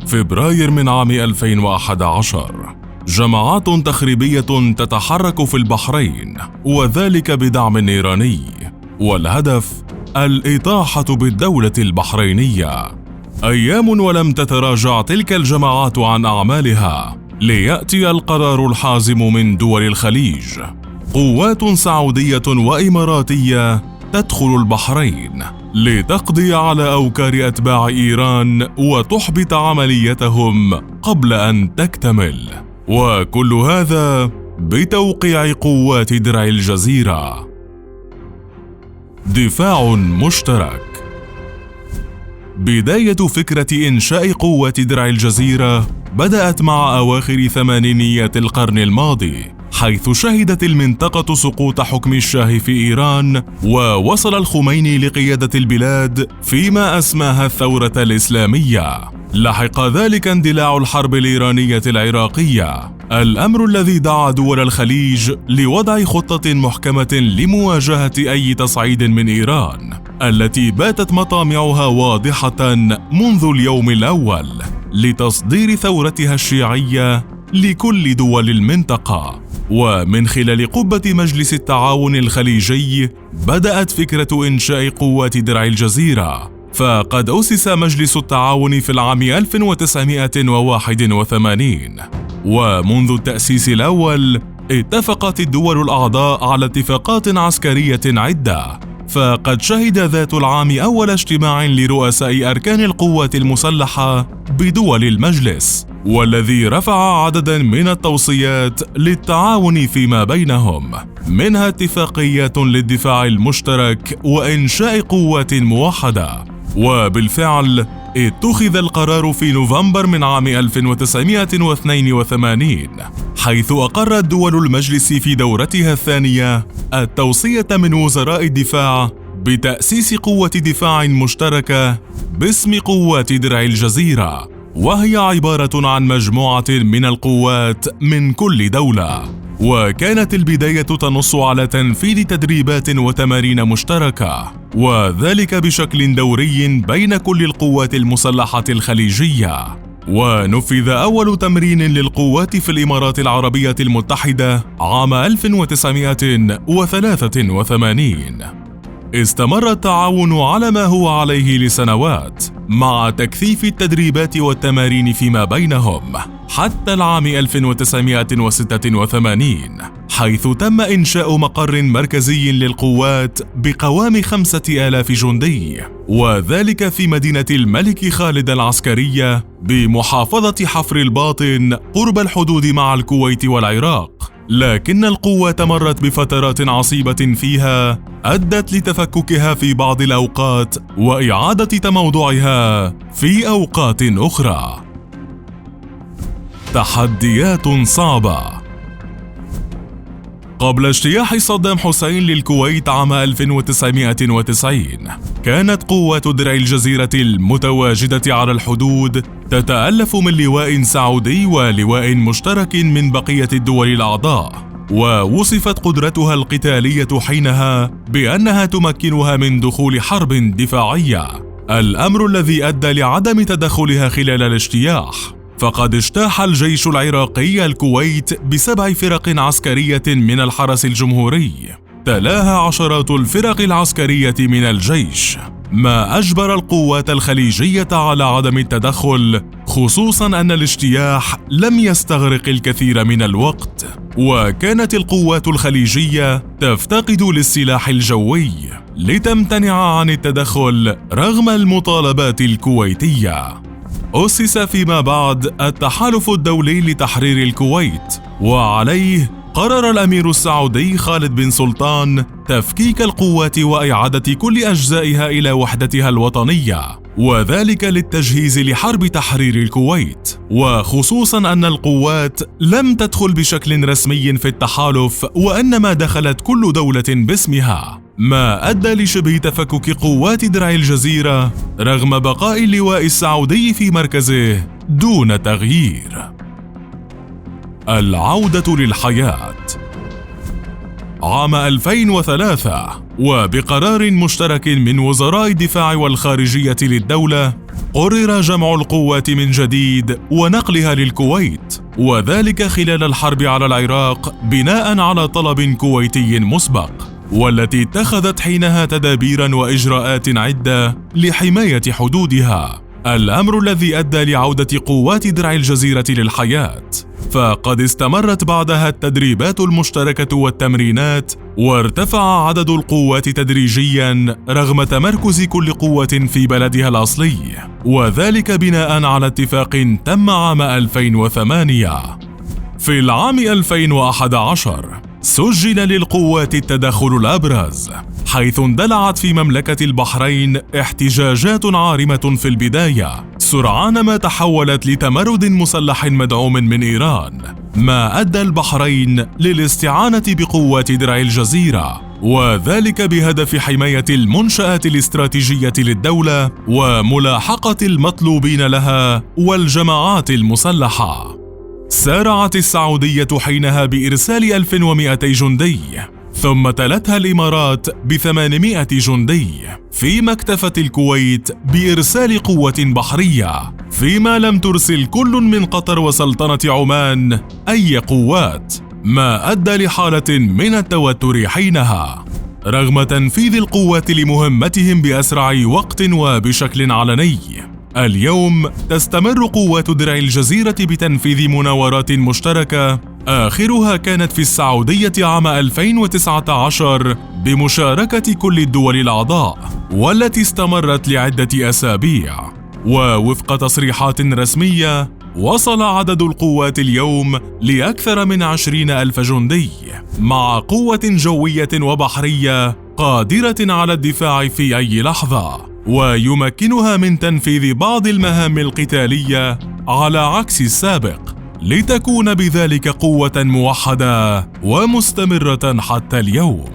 فبراير من عام 2011 جماعات تخريبية تتحرك في البحرين، وذلك بدعم إيراني، والهدف الإطاحة بالدولة البحرينية. أيام ولم تتراجع تلك الجماعات عن أعمالها، ليأتي القرار الحازم من دول الخليج. قوات سعودية وإماراتية تدخل البحرين لتقضي على أوكار أتباع إيران وتحبط عمليتهم قبل أن تكتمل، وكل هذا بتوقيع قوات درع الجزيرة. دفاع مشترك. بداية فكرة إنشاء قوات درع الجزيرة بدأت مع أواخر ثمانينيات القرن الماضي، حيث شهدت المنطقة سقوط حكم الشاه في إيران، ووصل الخميني لقيادة البلاد فيما أسماها الثورة الإسلامية. لحق ذلك اندلاع الحرب الإيرانية العراقية، الأمر الذي دعا دول الخليج لوضع خطة محكمة لمواجهة أي تصعيد من إيران، التي باتت مطامعها واضحة منذ اليوم الأول لتصدير ثورتها الشيعية لكل دول المنطقة. ومن خلال قبة مجلس التعاون الخليجي بدأت فكرة إنشاء قوات درع الجزيرة، فقد أسس مجلس التعاون في العام 1981، ومنذ التأسيس الأول اتفقت الدول الأعضاء على اتفاقات عسكرية عدة. فقد شهد ذات العام أول اجتماع لرؤساء أركان القوات المسلحة بدول المجلس، والذي رفع عددا من التوصيات للتعاون فيما بينهم، منها اتفاقيات للدفاع المشترك وإنشاء قوات موحدة. وبالفعل اتخذ القرار في نوفمبر من عام 1982، حيث أقرت دول المجلس في دورتها الثانية التوصية من وزراء الدفاع بتأسيس قوة دفاع مشتركة باسم قوات درع الجزيرة، وهي عبارة عن مجموعة من القوات من كل دولة. وكانت البداية تنص على تنفيذ تدريبات وتمارين مشتركة، وذلك بشكل دوري بين كل القوات المسلحة الخليجية. ونفذ أول تمرين للقوات في الإمارات العربية المتحدة عام 1983. استمر التعاون على ما هو عليه لسنوات، مع تكثيف التدريبات والتمارين فيما بينهم حتى العام 1986، حيث تم إنشاء مقر مركزي للقوات بقوام 5000 جندي، وذلك في مدينة الملك خالد العسكرية بمحافظة حفر الباطن قرب الحدود مع الكويت والعراق. لكن القوات مرت بفترات عصيبة فيها أدت لتفككها في بعض الأوقات وإعادة تموضعها في أوقات أخرى. تحديات صعبة. قبل اجتياح صدام حسين للكويت عام 1990، كانت قوات درع الجزيرة المتواجدة على الحدود تتألف من لواء سعودي ولواء مشترك من بقية الدول الأعضاء، ووصفت قدرتها القتالية حينها بأنها تمكنها من دخول حرب دفاعية، الأمر الذي أدى لعدم تدخلها خلال الاجتياح. فقد اجتاح الجيش العراقي الكويت ب7 فرق عسكرية من الحرس الجمهوري، تلاها عشرات الفرق العسكرية من الجيش، ما أجبر القوات الخليجية على عدم التدخل، خصوصاً أن الاجتياح لم يستغرق الكثير من الوقت، وكانت القوات الخليجية تفتقد للسلاح الجوي لتمتنع عن التدخل رغم المطالبات الكويتية. أسس فيما بعد التحالف الدولي لتحرير الكويت، وعليه قرر الأمير السعودي خالد بن سلطان تفكيك القوات وإعادة كل أجزائها إلى وحدتها الوطنية، وذلك للتجهيز لحرب تحرير الكويت، وخصوصاً أن القوات لم تدخل بشكل رسمي في التحالف، وإنما دخلت كل دولة باسمها، ما أدى لشبه تفكك قوات درع الجزيرة رغم بقاء اللواء السعودي في مركزه دون تغيير. العودة للحياة. عام 2003 وبقرار مشترك من وزراء الدفاع والخارجية للدولة، قرر جمع القوات من جديد ونقلها للكويت، وذلك خلال الحرب على العراق بناء على طلب كويتي مسبق، والتي اتخذت حينها تدابير وإجراءات عدة لحماية حدودها، الأمر الذي أدى لعودة قوات درع الجزيرة للحياة. فقد استمرت بعدها التدريبات المشتركة والتمرينات، وارتفع عدد القوات تدريجياً رغم تمركز كل قوة في بلدها الأصلي، وذلك بناء على اتفاق تم عام 2008. في العام 2011 سجل للقوات التدخل الأبرز، حيث اندلعت في مملكة البحرين احتجاجات عارمة في البداية، سرعان ما تحولت لتمرد مسلح مدعوم من إيران، ما أدى البحرين للاستعانة بقوات درع الجزيرة، وذلك بهدف حماية المنشآت الاستراتيجية للدولة وملاحقة المطلوبين لها والجماعات المسلحة. سارعت السعودية حينها بإرسال 1200 جندي، ثم تلتها الإمارات ب800 جندي، فيما اكتفت الكويت بإرسال قوة بحرية، فيما لم ترسل كل من قطر وسلطنة عمان أي قوات، ما أدى لحالة من التوتر حينها. رغم تنفيذ القوات لمهمتهم بأسرع وقت وبشكل علني، اليوم تستمر قوات درع الجزيرة بتنفيذ مناورات مشتركة، آخرها كانت في السعودية عام 2019 بمشاركة كل الدول الأعضاء، والتي استمرت لعدة أسابيع. ووفق تصريحات رسمية، وصل عدد القوات اليوم لأكثر من 20,000 جندي، مع قوة جوية وبحرية قادرة على الدفاع في أي لحظة، ويمكنها من تنفيذ بعض المهام القتالية على عكس السابق، لتكون بذلك قوة موحدة ومستمرة حتى اليوم.